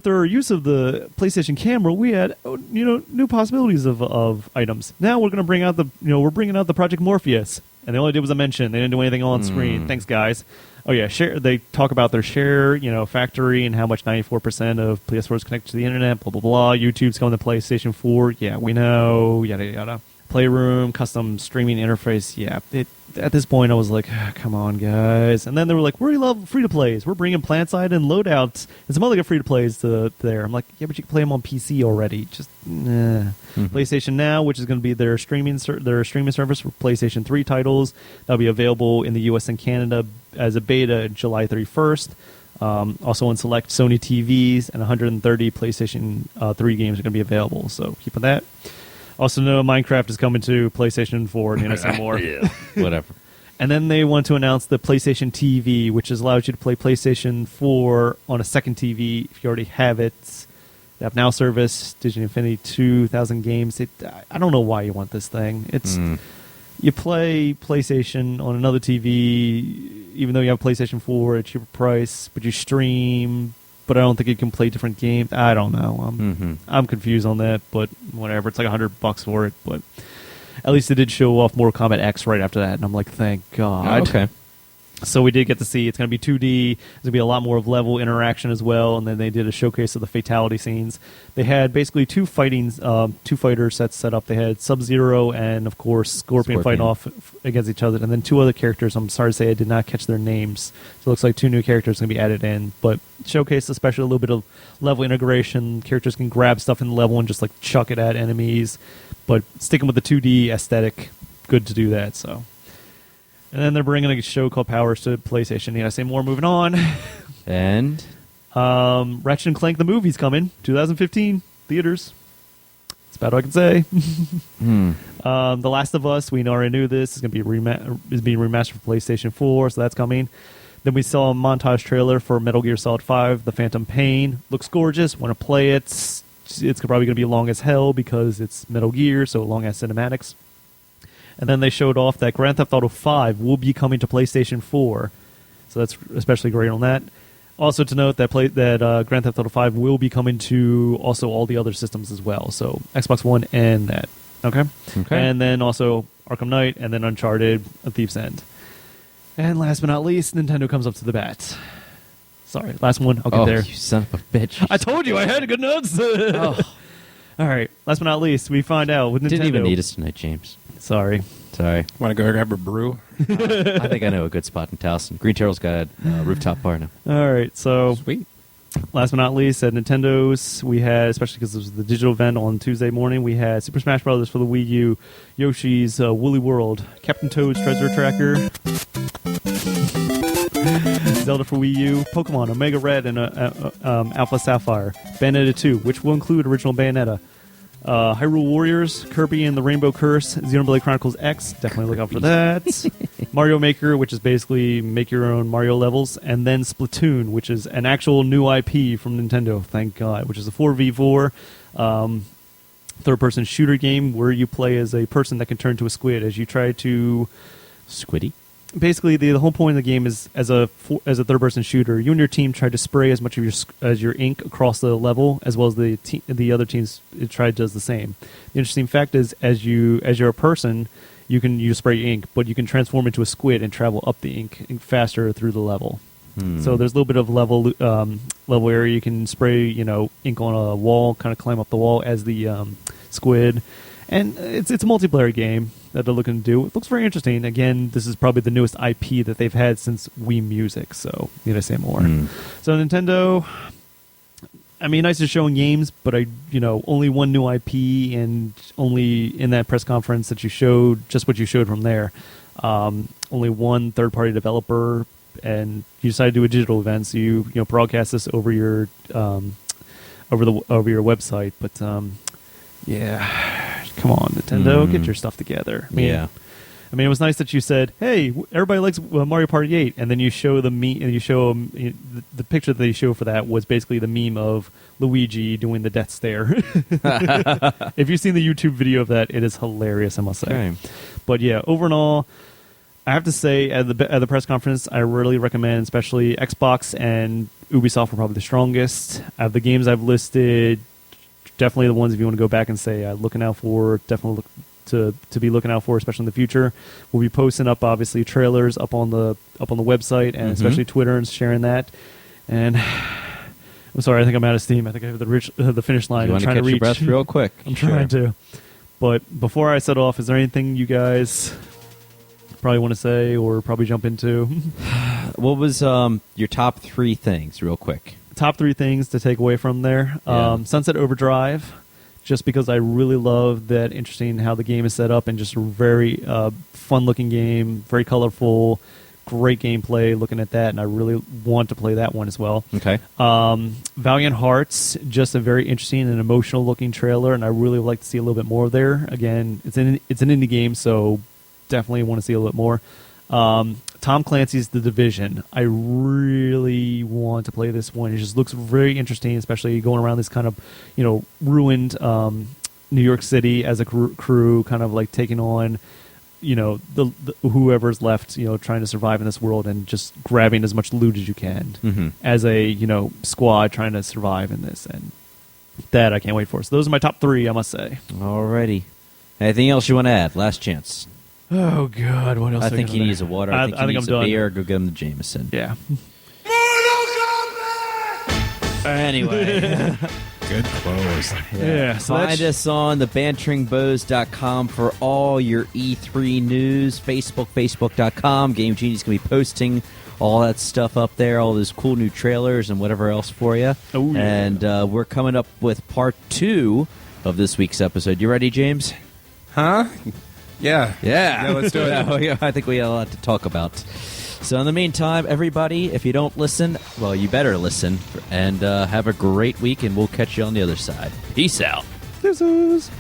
our use of the PlayStation camera, we had new possibilities of items. Now we're going to bring out we're bringing out the Project Morpheus, and they only did was a mention. They didn't do anything on screen. Thanks, guys. Oh yeah, they talk about their share, factory, and how much 94% of PS4 is connected to the internet. Blah blah blah. YouTube's coming to PlayStation 4. Yeah, we know. Yada yada. Playroom, custom streaming interface. Yeah, at this point, I was like, come on, guys. And then they were like, we love free-to-plays. We're bringing PlanSide and Loadouts and some other free-to-plays to there. I'm like, yeah, but you can play them on PC already. Just, PlayStation Now, which is going to be their streaming service for PlayStation 3 titles. That'll be available in the U.S. and Canada as a beta July 31st. Also on select Sony TVs, and 130 PlayStation 3 games are going to be available. So keep that. Also know Minecraft is coming to PlayStation 4, say more. Yeah, whatever. And then they want to announce the PlayStation TV, which allows you to play PlayStation 4 on a second TV if you already have it. They have Now service, Disney Infinity 2,000 games. I don't know why you want this thing. It's you play PlayStation on another TV, even though you have PlayStation 4 at a cheaper price, but you stream. But I don't think you can play different games. I don't know. I'm confused on that, but whatever. It's like $100 for it. But at least they did show off Mortal Kombat X right after that, and I'm like, thank God. Okay. So we did get to see it's going to be 2D. There's going to be a lot more of level interaction as well. And then they did a showcase of the fatality scenes. They had basically two fighter sets set up. They had Sub-Zero and, of course, Scorpion fighting off against each other. And then two other characters. I'm sorry to say I did not catch their names. So it looks like two new characters going to be added in. But showcase especially a little bit of level integration. Characters can grab stuff in the level and just like chuck it at enemies. But sticking with the 2D aesthetic, good to do that. So. And then they're bringing a show called Powers to PlayStation. Need I say more? Moving on. And? Ratchet and Clank the movie's coming. 2015. Theaters. That's about all I can say. The Last of Us, we already knew this, is going to be being remastered for PlayStation 4, so that's coming. Then we saw a montage trailer for Metal Gear Solid 5, The Phantom Pain. Looks gorgeous. Want to play it. It's probably going to be long as hell because it's Metal Gear, so long-ass cinematics. And then they showed off that Grand Theft Auto 5 will be coming to PlayStation 4. So that's especially great on that. Also to note that Grand Theft Auto 5 will be coming to also all the other systems as well. So Xbox One and that. Okay? And then also Arkham Knight, and then Uncharted, A Thief's End. And last but not least, Nintendo comes up to the bat. Sorry, last one. I'll get there. You son of a bitch. I told you I had good notes. All right. Last but not least, we find out with Nintendo. Didn't even need us tonight, James. Sorry. Want to go grab a brew? I think I know a good spot in Towson. Green Turtle's got a rooftop bar now. All right. So, Sweet. Last but not least, at Nintendo's, we had, especially because it was the digital event on Tuesday morning, we had Super Smash Bros. For the Wii U, Yoshi's Woolly World, Captain Toad's Treasure Tracker, Zelda for Wii U, Pokemon Omega Red and Alpha Sapphire, Bayonetta 2, which will include original Bayonetta, Hyrule Warriors, Kirby and the Rainbow Curse, Xenoblade Chronicles X, definitely look out for that. Mario Maker, which is basically make your own Mario levels, and then Splatoon, which is an actual new IP from Nintendo, thank God, which is a 4v4 third-person shooter game where you play as a person that can turn to a squid as you try to... Squiddy? Basically, the whole point of the game is as a third-person shooter, you and your team try to spray as much of your ink across the level, as well as the other teams does the same. The interesting fact is, as you're a person, you spray ink, but you can transform into a squid and travel up the ink faster through the level. So there's a little bit of level area. You can spray ink on a wall, kind of climb up the wall as the squid. And it's a multiplayer game that they're looking to do. It looks very interesting. Again, this is probably the newest IP that they've had since Wii Music, so need I say more. So Nintendo, I mean, nice to showing games, but only one new IP, and only in that press conference that you showed, just what you showed from there. Only one third-party developer, and you decided to do a digital event, so you broadcast this over your over your website, but yeah. Come on, Nintendo, get your stuff together. I mean, it was nice that you said, "Hey, everybody likes Mario Party 8," and then you show the the picture that they show for that was basically the meme of Luigi doing the death stare. If you've seen the YouTube video of that, it is hilarious, I must say. Okay. But yeah, overall, I have to say, at the press conference, I really recommend, especially Xbox and Ubisoft were probably the strongest. Out of the games I've listed, definitely the ones if you want to go back and say looking out for, definitely look to be looking out for, especially in the future. We'll be posting up obviously trailers up on the website and especially Twitter and sharing that. And I'm sorry, I think I'm out of steam. I think I have the finish line. You want to catch your breath real quick? I'm trying to. But before I set off, is there anything you guys probably want to say or probably jump into? What was your top 3 things, real quick? Top 3 things to take away from there. Yeah. Sunset Overdrive, just because I really love that interesting how the game is set up and just a very fun-looking game, very colorful, great gameplay looking at that, and I really want to play that one as well. Okay. Valiant Hearts, just a very interesting and emotional-looking trailer, and I really would like to see a little bit more there. Again, it's an indie game, so definitely want to see a little bit more. Tom Clancy's The Division. I really want to play this one. It just looks very interesting, especially going around this kind of, ruined New York City as a crew, kind of like taking on, the whoever's left, trying to survive in this world and just grabbing as much loot as you can as a, squad trying to survive in this. And that I can't wait for. So those are my top 3, I must say. Alrighty. Anything else you want to add? Last chance. Oh, God. What else? I think he needs a water. I think he needs I'm a done. beer. Go get him the Jameson. Yeah. Anyway. Good close. Yeah. So Find us on the banteringbows.com for all your E3 news. Facebook.com. Game Genie's going to be posting all that stuff up there, all those cool new trailers and whatever else for you. Oh, yeah. And we're coming up with part 2 of this week's episode. You ready, James? Huh? Yeah. Yeah. Let's do it. Yeah, I think we have a lot to talk about. So in the meantime, everybody, if you don't listen, well, you better listen. And have a great week, and we'll catch you on the other side. Peace out. Deuces.